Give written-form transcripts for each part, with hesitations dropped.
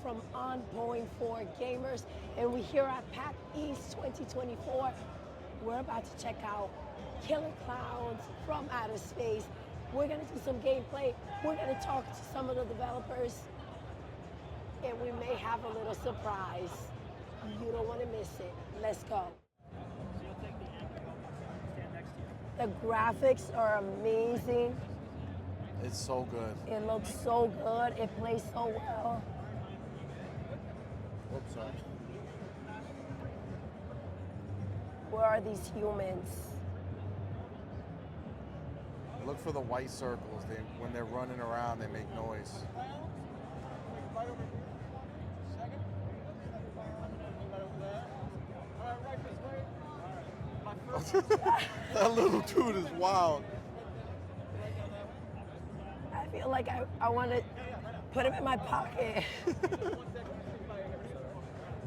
from OnPoint 4Gamers, and we're here at Pax East 2024. We're about to check out Killer Klowns from outer space. We're gonna do some gameplay. We're gonna talk to some of the developers, and we may have a little surprise. You don't want to miss it. Let's go. The graphics are amazing. It's so good. It looks so good. It plays so well. Oops, sorry. Where are these humans? Look for the white circles. When they're running around, they make noise. That little dude is wild. I feel like I want to put him in my pocket.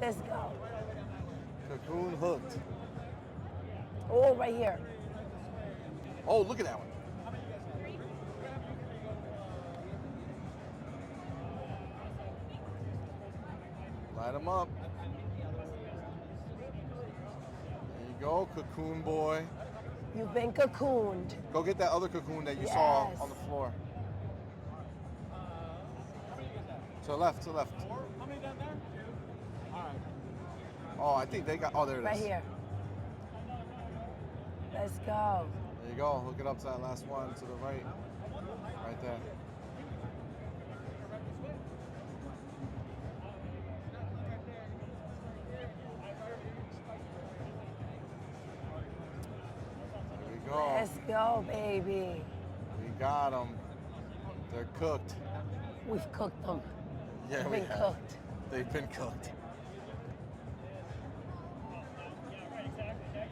Let's go. Cocoon hooked. Oh, right here. Oh, look at that one. Light him up. There you go, cocoon boy. You've been cocooned. Go get that other cocoon that you Yes. saw on the floor. To the left, to the left. How many down there? 2. All right. Oh, I think they got, oh, there it is. Right here. Let's go. There you go, hook it up to that last one, to the right. Right there. There we go. Let's go, baby. We got them. They're cooked. We've cooked them. Yeah, They've we been have. cooked. They've been cooked.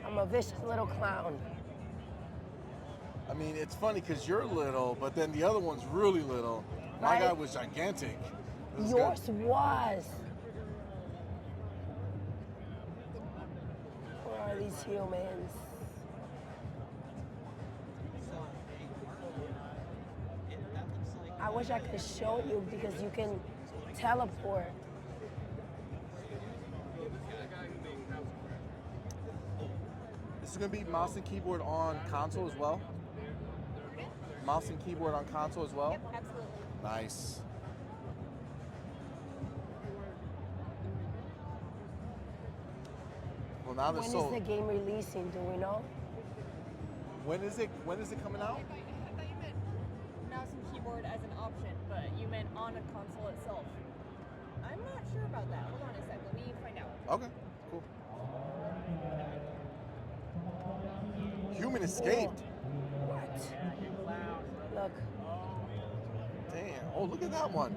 I'm a vicious little clown. I mean, it's funny because you're little, but then the other one's really little. My Right. guy was gigantic. This Yours guy- was. Where are these humans? I wish I could show you because you can teleport. This is going to be mouse and keyboard on console as well? Mouse and keyboard on console as well? Yep, absolutely. Nice. Well, now When they're is so. the game releasing? Do we know? When is it coming out? Mouse and keyboard as an option, but you meant on a console itself. I'm not sure about that. Hold on a sec. Let me find out. Okay, cool. Human escaped. What? Look. Damn. Oh, look at that one.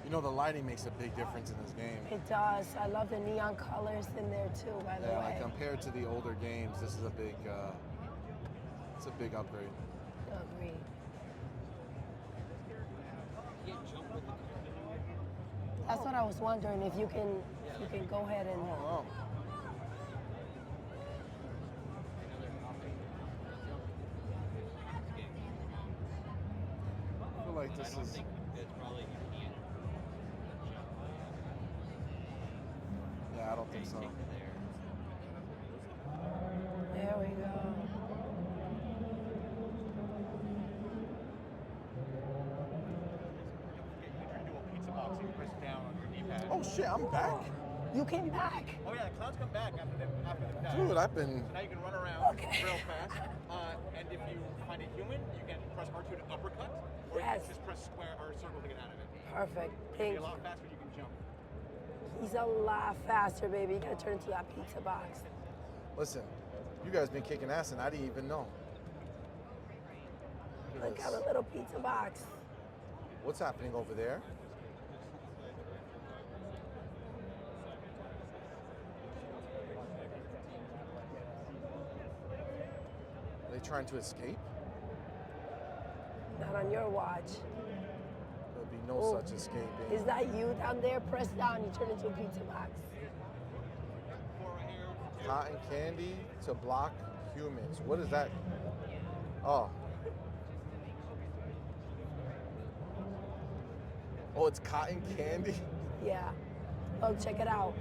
You know, the lighting makes a big difference in this game. It does. I love the neon colors in there too, by the Yeah, way. like compared to the older games, this is a big, it's a big upgrade. Agreed. That's what I was wondering, if you can go ahead and Oh, I feel like this is. Yeah, I don't think so. there we go. Pizza box and press down on your D-pad. Oh shit, I'm back. You came back. Oh yeah, the clowns come back after the die. Dude, I've been. So now you can run around Okay. real fast. And if you find a human, you can press R2 to uppercut, or you Yes. can just press square or circle to get out of it. Perfect. It'll be Thank a you. lot faster. You can jump. He's a lot faster, baby. You gotta turn into that pizza box. Listen, you guys been kicking ass and I didn't even know. Look Look at at a this. little pizza box. What's happening over there? Are they trying to escape? Not on your watch. There'll be No Oh, such escaping. Is that you down there? Press down, you turn into a pizza box. Cotton candy to block humans. What is that? Oh. Oh, it's cotton candy? Yeah. Oh, check it out.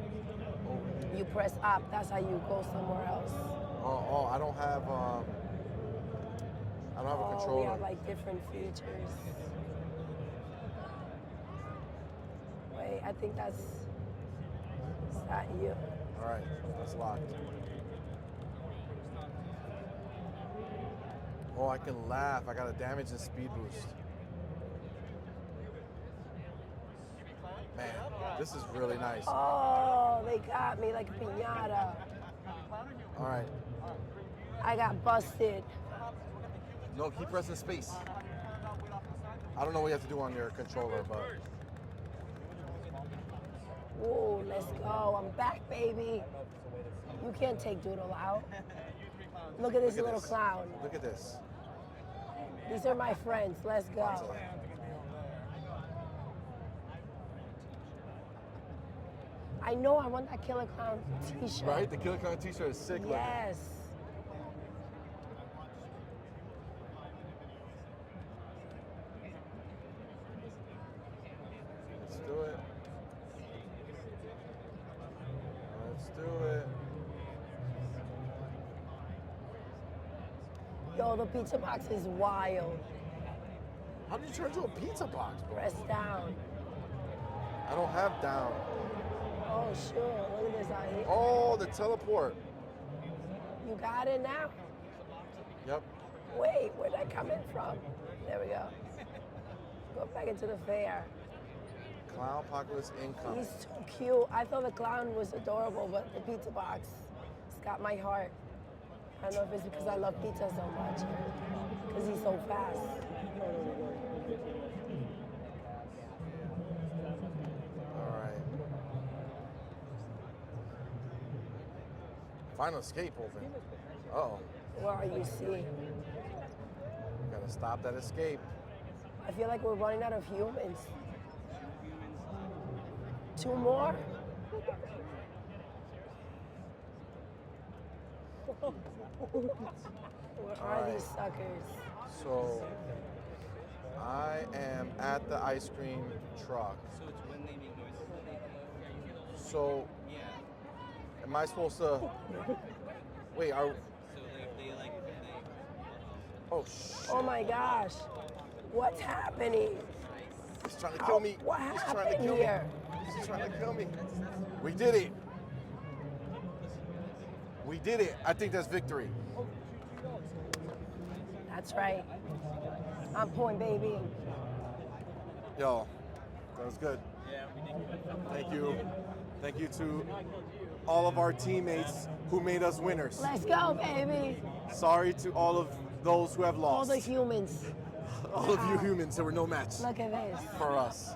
Oh, You press up, that's how you go somewhere else. oh, I don't have a Oh, controller. we have like different features. Wait, I think that's, is that you? All right, that's locked. Oh, I can laugh. I got a damage and speed boost. Man, this is really nice. Oh, they got me like a piñata. All right. I got busted. No, keep pressing space. I don't know what you have to do on your controller, but Whoa, let's go. I'm back, baby. You can't take Doodle out. Look at this look at little this. clown. Look at this. These are my friends. Let's go. I know I want that Killer Clown t-shirt. Right? The Killer Clown t-shirt is sick. Yes. Let's do it. Let's do it. Yo, the pizza box is wild. How did you turn into a pizza box, bro? Press down. I don't have down. Oh, sure. Look at this out here. Oh, the teleport. You got it now? Yep. Wait, where'd I come in from? There we go. Go back into the fair. Clown Apocalypse incoming. He's too cute. I thought the clown was adorable, but the pizza box, it's got my heart. I don't know if it's because I love pizza so much, because he's so fast. All right. Final escape open. Uh-oh. Where are you seeing? Gotta stop that escape. I feel like we're running out of humans. 2 more? Where are Alright. these suckers? So, I am at the ice cream truck. So it's when they make noises that they go. So, Yeah. am I supposed to... Wait, are... So they Oh, shit. Oh my gosh. What's happening? He's trying to kill me. What He's trying to happened kill here? me. He's trying to kill me. We did it. We did it. I think that's victory. That's right. OnPoint, baby. Yo, that was good. Yeah, we did good. Thank you. Thank you to all of our teammates who made us winners. Let's go, baby. Sorry to all of those who have All lost. the humans. All of you humans, there were no match Look at this. for us.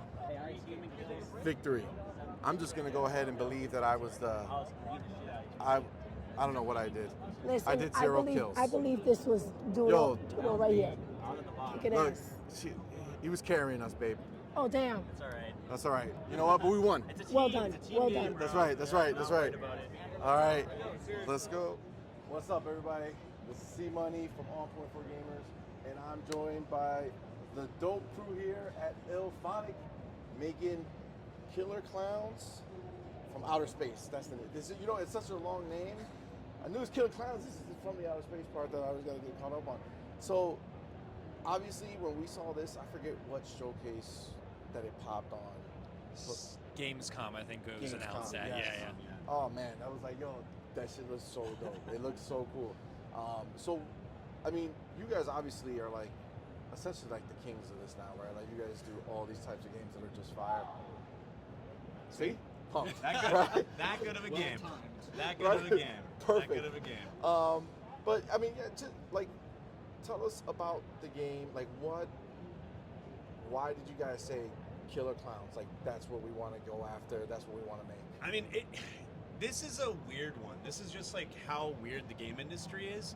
Victory. I'm just gonna go ahead and believe that I was the. I don't know what I did. Listen, I did 0 believe, kills. I believe this was Doodle right here. Kicking Look, ass. he was carrying us, babe. Oh, damn. It's all right. That's all right. You know what? But we won. It's a team. Well done, It's a team well game, done. bro. That's right. That's right. That's right. Not worried about it. All right. Let's go. What's up, everybody? This is C Money from OnPoint 4Gamers, and I'm joined by the dope crew here at Ilphonic, making Killer Clowns from outer space. That's the name. This is, you know, it's such a long name. I knew it was Killer Clowns. This is from the outer space part that I was gonna get caught up on. So, obviously, when we saw this, I forget what showcase that it popped on. Gamescom, I think it was announced Gamescom, at. yes. Yeah. Oh man, I was like, yo, that shit looks so dope. It looks so cool. So, I mean, you guys obviously are like, essentially like the kings of this now, right? Like you guys do all these types of games that are just fire. See? Pumped. That good, Right? that good of a game. That good Right? of a game. Perfect. That good of a game. But I mean, yeah, just like, tell us about the game. Like, why did you guys say Killer Clowns? Like, that's what we want to go after. That's what we want to make. I mean, this is a weird one. This is just like how weird the game industry is.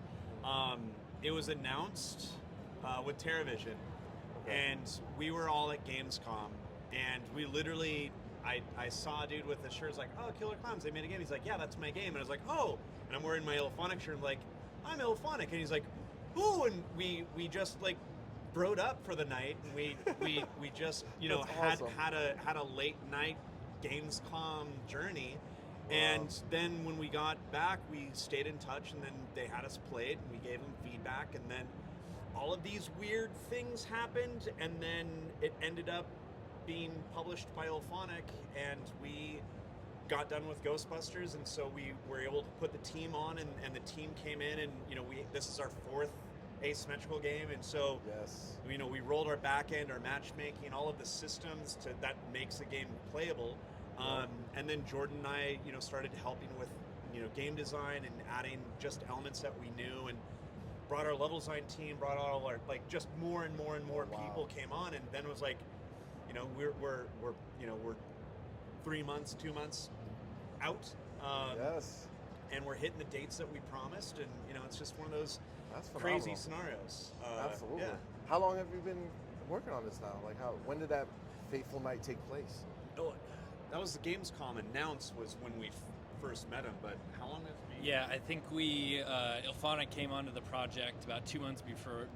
It was announced with TerraVision, and we were all at Gamescom, And we literally, I saw a dude with a shirt. It's like, oh, Killer Klowns, they made a game. He's like, yeah, that's my game. And I was like, oh. And I'm wearing my Ilphonic shirt. I'm like, I'm Ilphonic. And he's like, ooh. And we just like broed up for the night. And we just, you know, That's awesome. had a late night Gamescom journey. Wow. And then when we got back, we stayed in touch, and then they had us play it, and we gave them feedback, and then all of these weird things happened, and then it ended up being published by Ilphonic, and we got done with Ghostbusters, and so we were able to put the team on, and the team came in, and you know, this is our 4th asymmetrical game, and so Yes. you know, we rolled our back end, our matchmaking, all of the systems that makes the game playable. And then Jordan and I, you know, started helping with, you know, game design and adding just elements that we knew, and brought our level design team, brought all our, like, just more and more and more Wow. people came on, and then it was like, you know, we're 3 months, 2 months out, Yes. and we're hitting the dates that we promised, and you know, it's just one of those That's crazy phenomenal. scenarios. Absolutely. Yeah. How long have you been working on this now? Like, when did that fateful night take place? Oh, that was the Gamescom announce was when we first met him, but how long has it been? Yeah, I think we Ilphonic came onto the project about 2 months before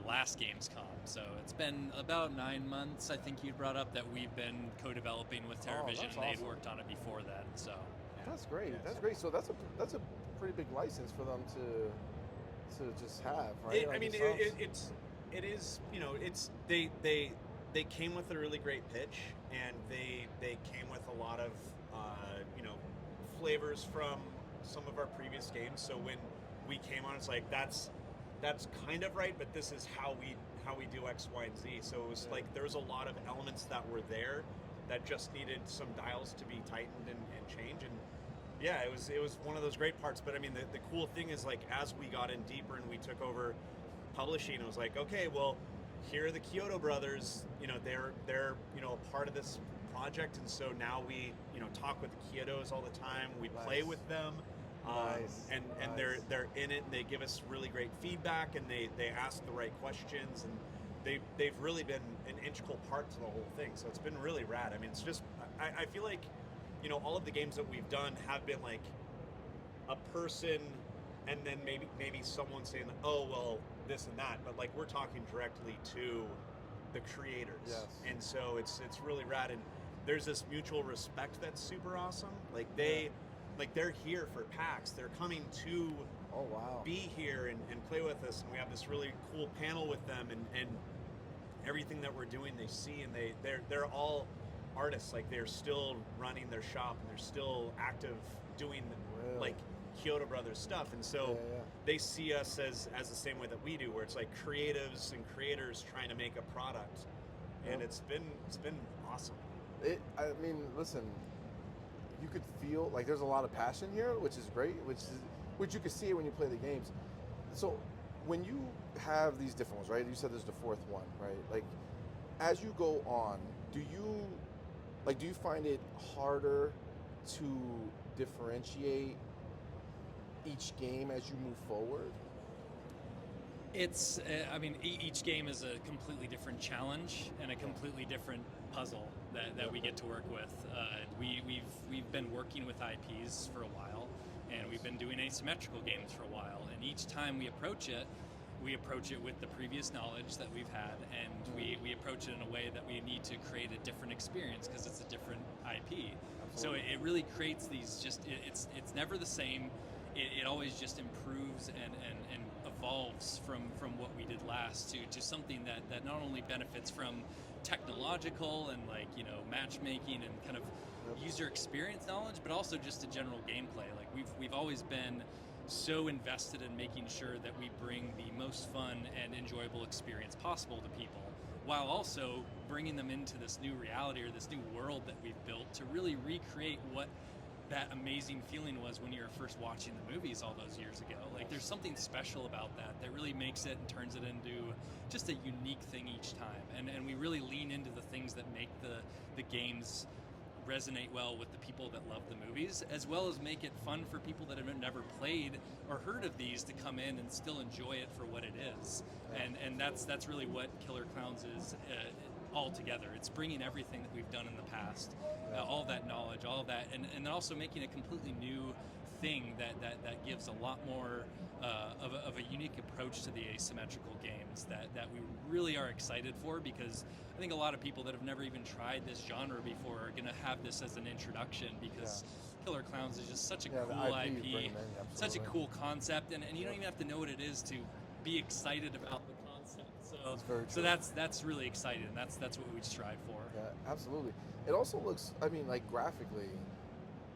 last Gamescom. So it's been about 9 months. I think you brought up that we've been co-developing with TerraVision, that's and they'd awesome. worked on it before then. So That's great. Yeah. That's great. So that's a pretty big license for them to just have, right? I Like, mean, sounds- it is, you know, it's they came with a really great pitch, and they came with a lot of you know, flavors from some of our previous games. So when we came on, it's like that's kind of right, but this is how we do X, Y, and Z. So it was like there was a lot of elements that were there that just needed some dials to be tightened and changed. And yeah, it was one of those great parts. But I mean, the cool thing is, like, as we got in deeper and we took over publishing, it was like, okay, well, here are the Kyoto brothers. You know, they're you know, a part of this project, and so now we, you know, talk with the Kyotos all the time. We play Nice. with them. Nice. And Nice. they're in it, and they give us really great feedback, and they ask the right questions, and they've really been an integral part to the whole thing. So it's been really rad. I mean, it's just, I feel like, you know, all of the games that we've done have been like a person, and then maybe someone saying, oh, well, this and that, but like we're talking directly to the creators. Yes. And so it's really rad, and there's this mutual respect that's super awesome. Like they're here for PAX. They're coming to Oh wow. be here and play with us, and we have this really cool panel with them, and everything that we're doing they see, and they're all artists. Like, they're still running their shop, and they're still active doing Really? like Kyoto Brothers stuff, and so Yeah. they see us as the same way that we do, where it's like creatives and creators trying to make a product, and Yep. it's been awesome. I mean, listen, you could feel like there's a lot of passion here, which is great, which you can see when you play the games. So when you have these different ones, right? You said there's the 4th one, right? Like, as you go on, do you find it harder to differentiate each game as you move forward? it's, I mean, each game is a completely different challenge and a completely different puzzle that we get to work with. We've been working with IPs for a while, and we've been doing asymmetrical games for a while. And each time we approach it with the previous knowledge that we've had, and we approach it in a way that we need to create a different experience because it's a different IP. So it really creates these it's never the same. It always just improves and evolves from what we did last to something that not only benefits from technological and, like, you know, matchmaking and kind of user experience knowledge, but also just a general gameplay. Like, we've always been so invested in making sure that we bring the most fun and enjoyable experience possible to people, while also bringing them into this new reality or this new world that we've built to really recreate what that amazing feeling was when you were first watching the movies all those years ago. Like, there's something special about that really makes it and turns it into just a unique thing each time. And we really lean into the things that make the games resonate well with the people that love the movies, as well as make it fun for people that have never played or heard of these to come in and still enjoy it for what it is. And that's really what Killer Klowns is. all together. It's bringing everything that we've done in the past, all that knowledge, all of that, and then also making a completely new thing that gives a lot more of a unique approach to the asymmetrical games that we really are excited for, because I think a lot of people that have never even tried this genre before are going to have this as an introduction, because Killer Klowns is just such a cool the IP, IP, bring 'em in, such a absolutely. cool concept, and you don't even have to know what it is to be excited about the concept. So That's very so true. that's really exciting, and that's what we strive for. Yeah, absolutely. It also looks, I mean, like graphically,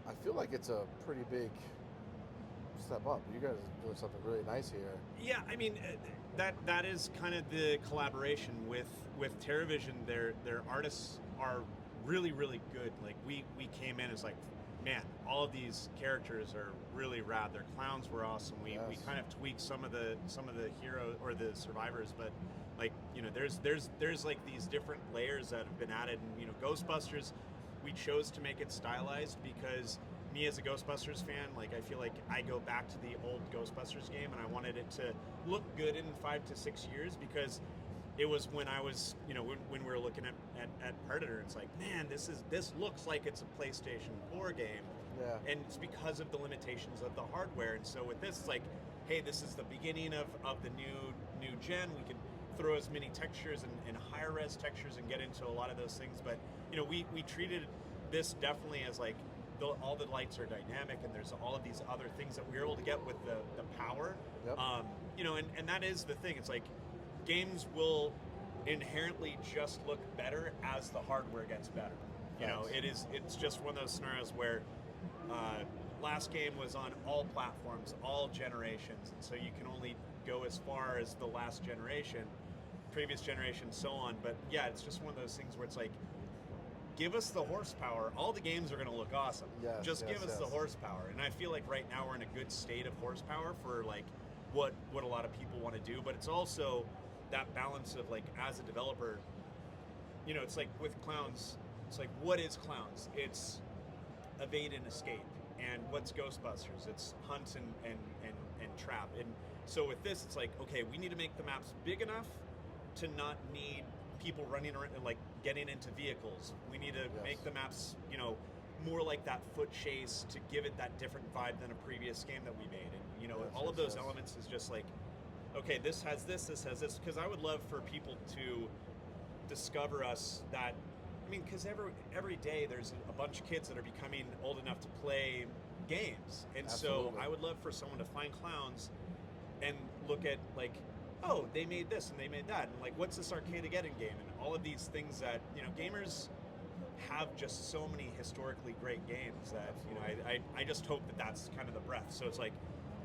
I feel like it's a pretty big step up. You guys are doing something really nice here. Yeah, I mean, that is kind of the collaboration with TerraVision. Their artists are really good. Like we came in as like, man, all of these characters are really rad. Their clowns were awesome. We kind of tweaked some of the heroes or the survivors, but like, you know, there's like these different layers that have been added. And, you know, Ghostbusters, we chose to make it stylized because me as a Ghostbusters fan, like I feel like I go back to the old Ghostbusters game, and I wanted it to look good in 5 to 6 years, because it was when I was, you know, when we were looking at Predator, it's like, man, this looks like it's a PlayStation 4 game. Yeah. And it's because of the limitations of the hardware. And so with this, it's like, hey, this is the beginning of the new gen. We can throw as many textures and higher res textures and get into a lot of those things. But, you know, we treated this definitely as like, all the lights are dynamic, and there's all of these other things that we're able to get with the power. Yep. You know, and that is the thing. It's like, games will inherently just look better as the hardware gets better. You know, it's just one of those scenarios where last game was on all platforms, all generations, and so you can only go as far as the last generation, previous generation, so on. But yeah, it's just one of those things where it's like, give us the horsepower. All the games are going to look awesome. Yes, just yes, give us the yes. horsepower. And I feel like right now we're in a good state of horsepower for like what a lot of people want to do. But it's also that balance of like, as a developer, you know, it's like with Klowns, it's like, what is Klowns? It's evade and escape. And what's Ghostbusters? It's hunt and trap. And so with this, it's like, okay, we need to make the maps big enough to not need people running around and like getting into vehicles. We need to make the maps, you know, more like that foot chase to give it that different vibe than a previous game that we made. And you know, all of those elements is just like, okay, this has this has this. Because I would love for people to discover us that, I mean, because every day there's a bunch of kids that are becoming old enough to play games, and so I would love for someone to find Klowns and look at like, oh, they made this and they made that, and like, what's this Arcade-ageddon game, and all of these things that, you know, gamers have just so many historically great games that, you know, I just hope that that's kind of the breadth. So it's like,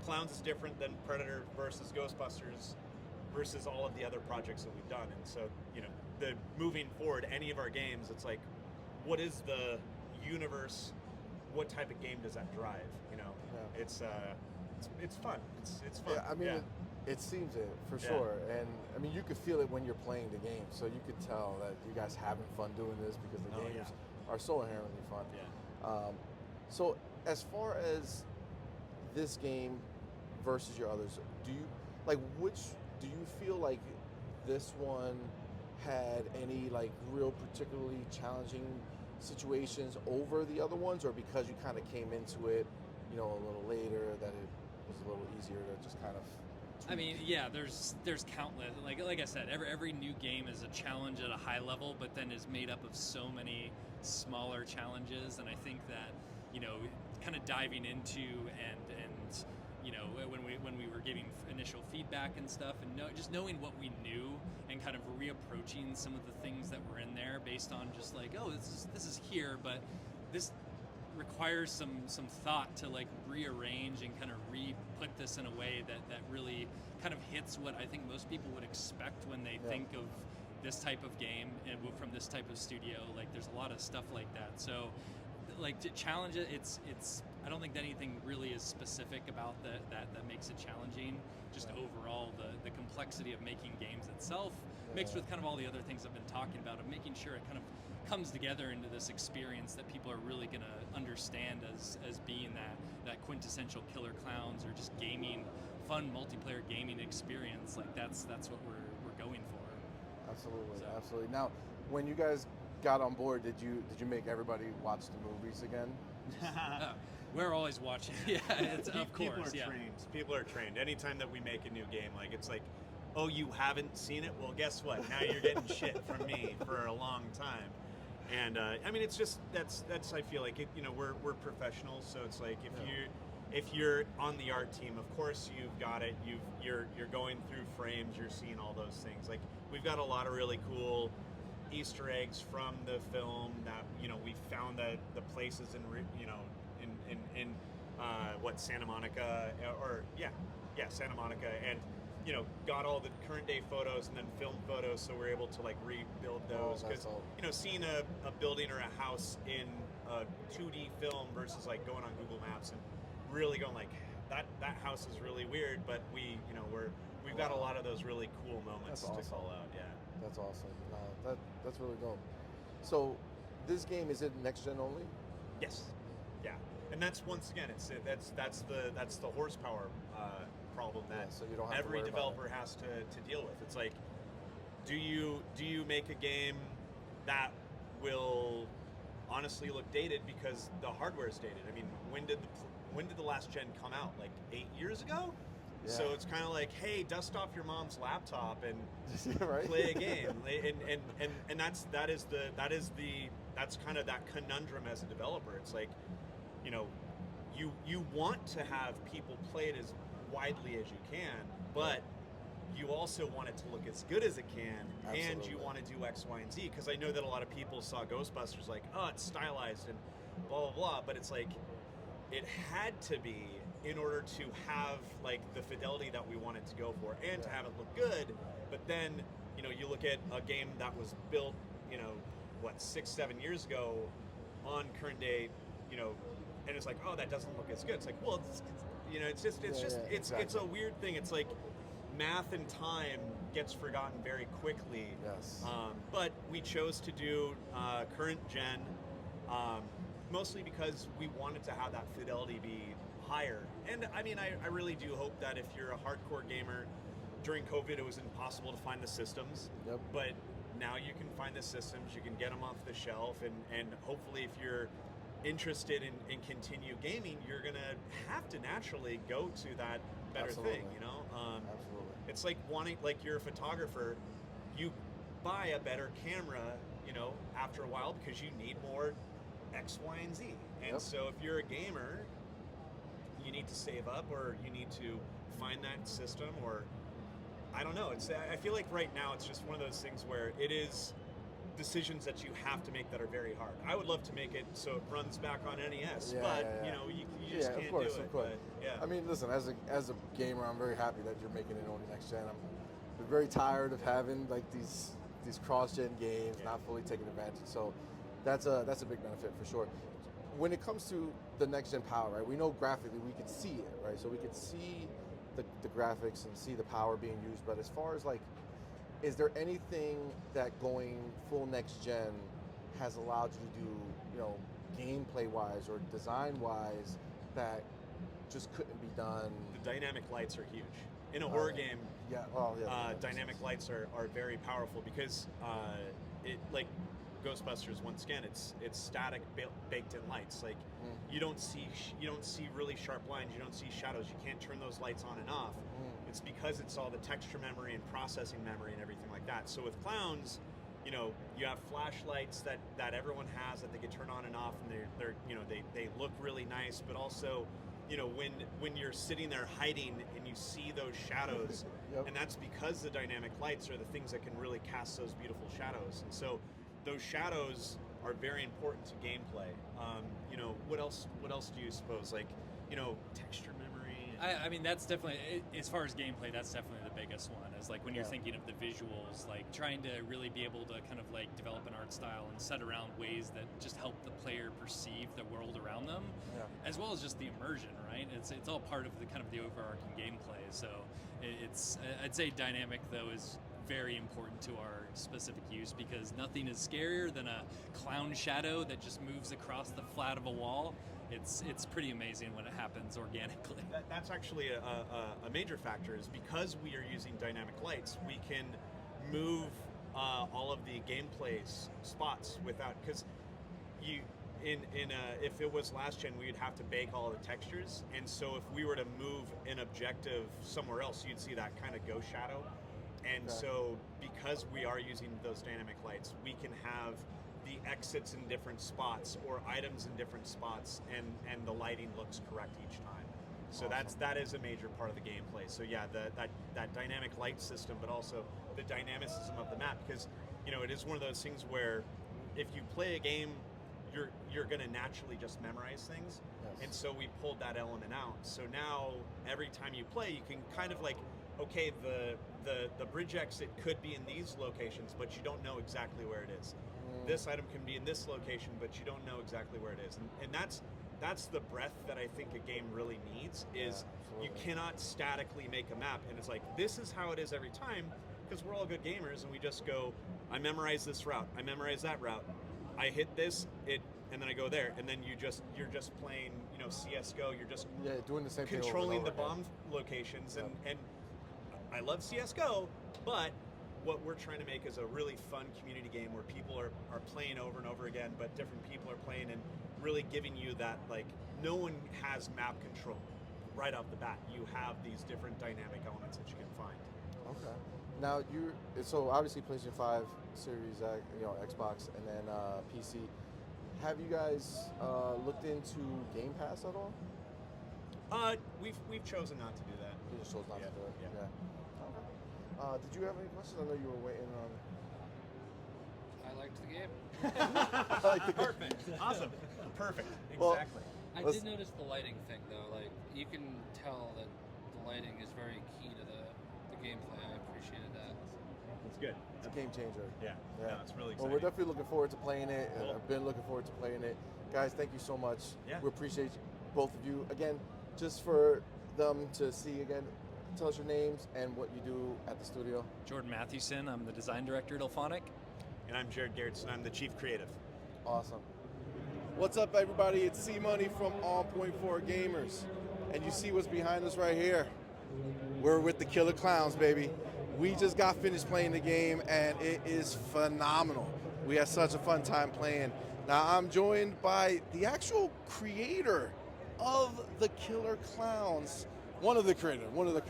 Klowns is different than Predator versus Ghostbusters versus all of the other projects that we've done. And so, you know, the moving forward, any of our games, it's like, what is the universe? What type of game does that drive? You know, it's fun. It's fun. Yeah, I mean, it seems it for sure, and I mean, you could feel it when you're playing the game. So you could tell that you guys having fun doing this, because the games are so inherently fun. Yeah. So as far as this game versus your others, do you feel like this one had any like real particularly challenging situations over the other ones, or because you kind of came into it, you know, a little later, that it was a little easier to just kind of I mean, yeah, there's countless. Like I said, every new game is a challenge at a high level, but then is made up of so many smaller challenges. And I think that, you know, kind of diving into and you know, when we were giving initial feedback and stuff, and just knowing what we knew and kind of reapproaching some of the things that were in there based on just like, oh, this is here, but this requires some thought to like rearrange and kind of re-put this in a way that really kind of hits what I think most people would expect when they think of this type of game and from this type of studio. Like, there's a lot of stuff like that. So like, to challenge it, it's I don't think that anything really is specific about that makes it challenging. Just overall the complexity of making games itself, mixed with kind of all the other things I've been talking about, of making sure it kind of comes together into this experience that people are really going to understand as being that quintessential Killer Klowns, or just gaming, fun multiplayer gaming experience. Like, that's what we're going for. Absolutely, So. absolutely. Now, when you guys got on board, did you make everybody watch the movies again? We're always watching. Yeah, it's of People course. are Yeah. trained. People are trained. Anytime that we make a new game, like it's like, oh, you haven't seen it? Well, guess what? Now you're getting shit from me for a long time. And I mean, it's just that's I feel like it. You know, we're professionals, so it's like if you're on the art team, of course you've got it. You're going through frames. You're seeing all those things. Like we've got a lot of really cool Easter eggs from the film that we found the places in what Santa Monica Santa Monica, and got all the current day photos and then film photos, so we're able to like rebuild those because seeing a building or a house in a 2D film versus like going on Google Maps and really going like that house is really weird, but we've got a lot of those really cool moments to call out. Yeah, that's awesome. That's really dope. So this game, is it next gen only? Yes. Yeah. And that's once again, that's the horsepower problem that so you don't have every to worry developer has to deal with. It's like, do you make a game that will honestly look dated because the hardware is dated? I mean, when did the last gen come out? Like 8 years ago? Yeah. So it's kind of like, hey, dust off your mom's laptop and right? play a game, and that's kind of that conundrum as a developer. It's like, you want to have people play it as widely as you can, but you also want it to look as good as it can. Absolutely. And you want to do X, Y, and Z, because I know that a lot of people saw Ghostbusters like, oh, it's stylized and blah blah blah, but it's like it had to be in order to have like the fidelity that we wanted to go for and to have it look good. But then you look at a game that was built 6-7 years ago on current day, and it's like, oh, that doesn't look as good. It's like, well, it's a weird thing. It's like math and time gets forgotten very quickly. Yes. But we chose to do current gen, mostly because we wanted to have that fidelity be higher. And I mean, I really do hope that if you're a hardcore gamer, during COVID it was impossible to find the systems. Yep. But now you can find the systems, you can get them off the shelf, and hopefully if you're interested in continue gaming, you're gonna have to naturally go to that better Absolutely. thing, Absolutely. It's like wanting, like you're a photographer, you buy a better camera, after a while because you need more X, Y, and Z. And so if you're a gamer, you need to save up, or you need to find that system, or I don't know. I feel like right now it's just one of those things where it is decisions that you have to make that are very hard. I would love to make it so it runs back on NES, but you just can't do it. Of course. But, I mean, listen, as a gamer, I'm very happy that you're making it only next gen. I'm very tired of having like these cross-gen games not fully taking advantage. So that's a big benefit for sure. When it comes to the next gen power, right? We know graphically we can see it, right? So we can see the graphics and see the power being used. But as far as like, is there anything that going full next gen has allowed you to do, gameplay wise or design wise, that just couldn't be done? The dynamic lights are huge. In a horror game, dynamic lights are very powerful because it, like Ghostbusters, once again, it's static baked in lights. Like you don't see really sharp lines, you don't see shadows, you can't turn those lights on and off. It's because it's all the texture memory and processing memory and everything like that. So with Klowns, you have flashlights that everyone has that they can turn on and off, and they look really nice, but also when you're sitting there hiding and you see those shadows, and that's because the dynamic lights are the things that can really cast those beautiful shadows. And so those shadows are very important to gameplay. What else do you suppose? Like, texture memory. I mean, that's definitely, as far as gameplay, that's definitely the biggest one. Is like when you're thinking of the visuals, like trying to really be able to kind of like develop an art style and set around ways that just help the player perceive the world around them, as well as just the immersion, right? It's all part of the kind of the overarching gameplay. So I'd say dynamic though is very important to our specific use, because nothing is scarier than a clown shadow that just moves across the flat of a wall. It's pretty amazing when it happens organically. That's actually a major factor, is because we are using dynamic lights, we can move all of the gameplay spots without, because you if it was last gen, we'd have to bake all the textures, and so if we were to move an objective somewhere else, you'd see that kind of ghost shadow. And so because we are using those dynamic lights, we can have the exits in different spots or items in different spots, and the lighting looks correct each time. So that is a major part of the gameplay. So yeah, that dynamic light system, but also the dynamicism of the map, because it is one of those things where if you play a game, you're going to naturally just memorize things. Yes. And so we pulled that element out. So now every time you play, you can kind of like, okay, the bridge exit could be in these locations, but you don't know exactly where it is. This item can be in this location, but you don't know exactly where it is. And that's the breadth that I think a game really needs, is you cannot statically make a map and it's like, this is how it is every time, because we're all good gamers and we just go, I memorize this route, I memorize that route, I hit this, and then I go there, and then you're just playing, CS:GO. You're just doing the same thing controlling over the and over bomb locations, and I love CS:GO, but what we're trying to make is a really fun community game where people are playing over and over again, but different people are playing, and really giving you that, like, no one has map control right off the bat. You have these different dynamic elements that you can find. Okay. Now so obviously PlayStation 5, Series X, Xbox, and then PC. Have you guys looked into Game Pass at all? We've chosen not to do that. You just chose not to do it. Yeah. Okay. Did you have any questions? I know you were waiting on. I liked the game. Perfect. Awesome. Perfect. Well, Exactly. I did notice the lighting thing though. Like you can tell that the lighting is very key to the gameplay. I appreciated that. It's good. It's a game changer. Yeah. No, it's really exciting. Well, we're definitely looking forward to playing it. Cool. I've been looking forward to playing it. Guys, thank you so much. Yeah. We appreciate both of you. Again, just for them to see again, tell us your names and what you do at the studio. Jordan Mathewson, I'm the design director at Ilphonic. And I'm Jared Garrettson. I'm the chief creative. Awesome. What's up, everybody? It's C Money from OnPoint 4Gamers. And you see what's behind us right here. We're with the Killer Klowns, baby. We just got finished playing the game, and it is phenomenal. We had such a fun time playing. Now, I'm joined by the actual creator of the Killer Klowns. One of the creators. One of the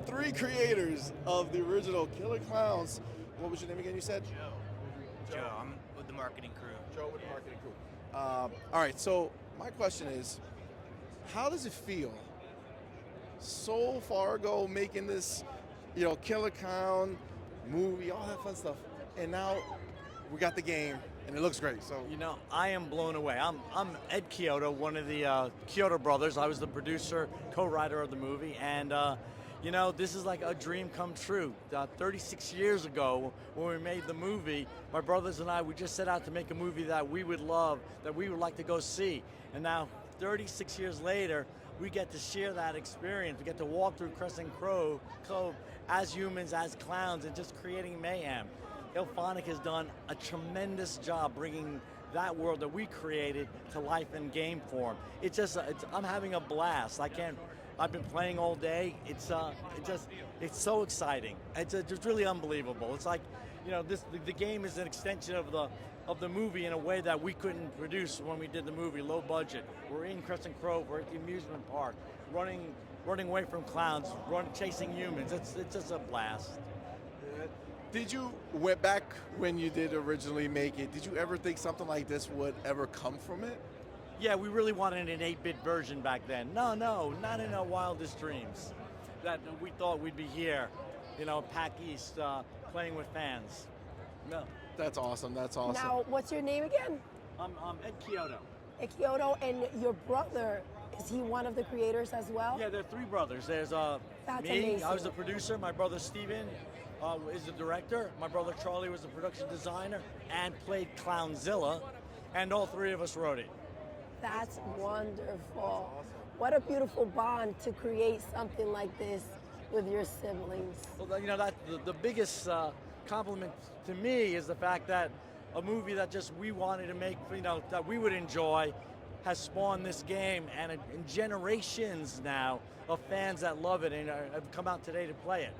three creators of the original Killer Klowns. What was your name again, you said? Joe, I'm with the marketing crew. Joe with the marketing crew. All right, so my question is, how does it feel so far ago making this, Killer Clown movie, all that fun stuff, and now we got the game, and it looks great. So I am blown away. I'm Ed Kyoto, one of the Kyoto brothers. I was the producer, co-writer of the movie, and this is like a dream come true. 36 years ago, when we made the movie, my brothers and I, we just set out to make a movie that we would love, that we would like to go see. And now, 36 years later, we get to share that experience. We get to walk through Crescent Cove as humans, as clowns, and just creating mayhem. Ilphonic has done a tremendous job bringing that world that we created to life in game form. I'm having a blast. I've been playing all day. It's so exciting. It's really unbelievable. It's like, the game is an extension of the movie in a way that we couldn't produce when we did the movie, low budget. We're in Crescent Grove, we're at the amusement park, running away from clowns, chasing humans. It's just a blast. did you, went back when you did originally make it, did you ever think something like this would ever come from it? Yeah, we really wanted an 8-bit version back then. No, not in our wildest dreams. That we thought we'd be here, Pax East, playing with fans. No. That's awesome. That's awesome. Now, what's your name again? I'm Ed Kyoto. Ed Kyoto, and your brother, is he one of the creators as well? Yeah, there are three brothers. There's That's me, amazing. I was the producer. My brother Steven is the director. My brother Charlie was the production designer and played Clownzilla, and all three of us wrote it. That's wonderful. What a beautiful bond to create something like this with your siblings. Well, that the biggest compliment to me is the fact that a movie that just we wanted to make, that we would enjoy, has spawned this game, and in generations now of fans that love it and have come out today to play it.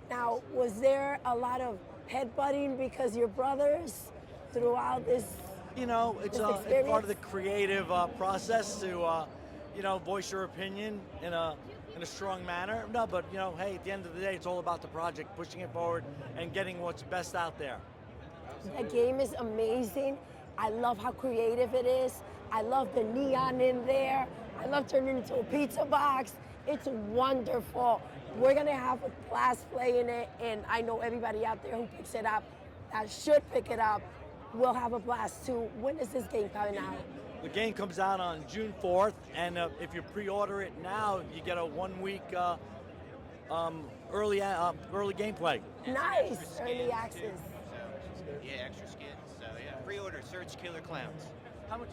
Now, was there a lot of headbutting because you're brothers throughout this? You know, it's This part of the experience? creative process to, you know, voice your opinion in a strong manner. No, but you know, hey, at the end of the day, it's all about the project, pushing it forward, and getting what's best out there. The game is amazing. I love how creative it is. I love the neon in there. I love turning it into a pizza box. It's wonderful. We're gonna have a blast playing it, and I know everybody out there who picks it up, that should pick it up, will have a blast too. When is this game coming out? The game comes out on June 4th, and if you pre-order it now, you get a 1 week early gameplay. Nice, early access. Yeah, extra skins. So yeah, pre-order, search Killer Clowns. How much?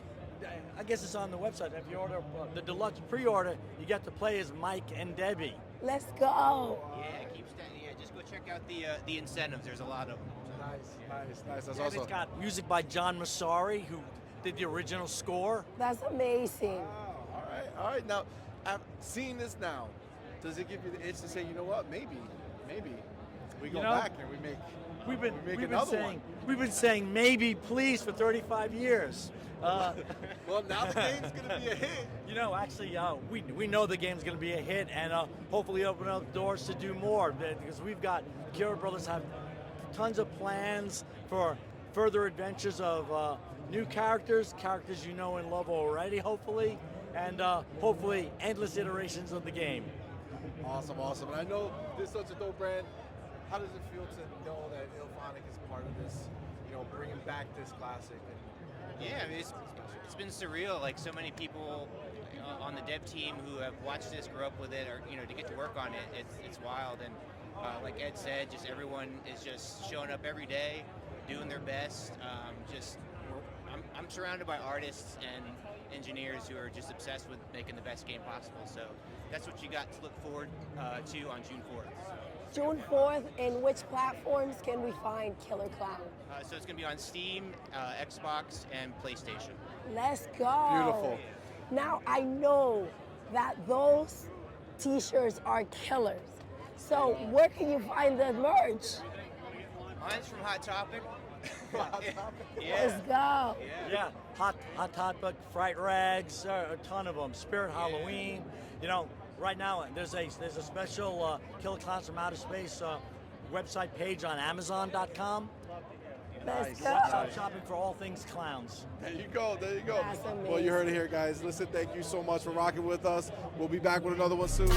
I guess it's on the website. If you order the deluxe pre-order, you get to play as Mike and Debbie. Let's go. Yeah, just go check out the incentives. There's a lot of them. Nice. That's And awesome. it's got music by John Massari, who did the original score. That's amazing. Wow, all right. Now, I've seen this now. Does it give you the itch to say, you know what, maybe we go You know, back and we make We've been another saying one? we've been saying maybe please for 35 years. Well, now the game's gonna be a hit. You know, actually, we know the game's going to be a hit, and hopefully open up doors to do more, because we've got Kira Brothers have tons of plans for further adventures of new characters you know and love already, hopefully, and hopefully endless iterations of the game. Awesome. And I know this is such a dope brand. How does it feel to know that Ilphonic is part of this, you know, bringing back this classic? Yeah, I mean, it's been surreal. Like so many people on the dev team who have watched this, grew up with it, or to get to work on it, it's wild. And like Ed said, just everyone is just showing up every day, doing their best. I'm surrounded by artists and engineers who are just obsessed with making the best game possible. So that's what you got to look forward to on June 4th. June 4th, and which platforms can we find Killer Clown? So it's going to be on Steam, Xbox, and PlayStation. Let's go. Beautiful. Now, I know that those t-shirts are killers. So where can you find the merch? Mine's from Hot Topic. Let's go. Yeah, hot topic, fright rags, a ton of them. Spirit Halloween. You know, right now there's a special Killer Clowns from Outer Space website page on Amazon.com. Let's Stop go. shopping for all things clowns. There you go. That's Well, you heard it here, guys. Listen, thank you so much for rocking with us. We'll be back with another one soon.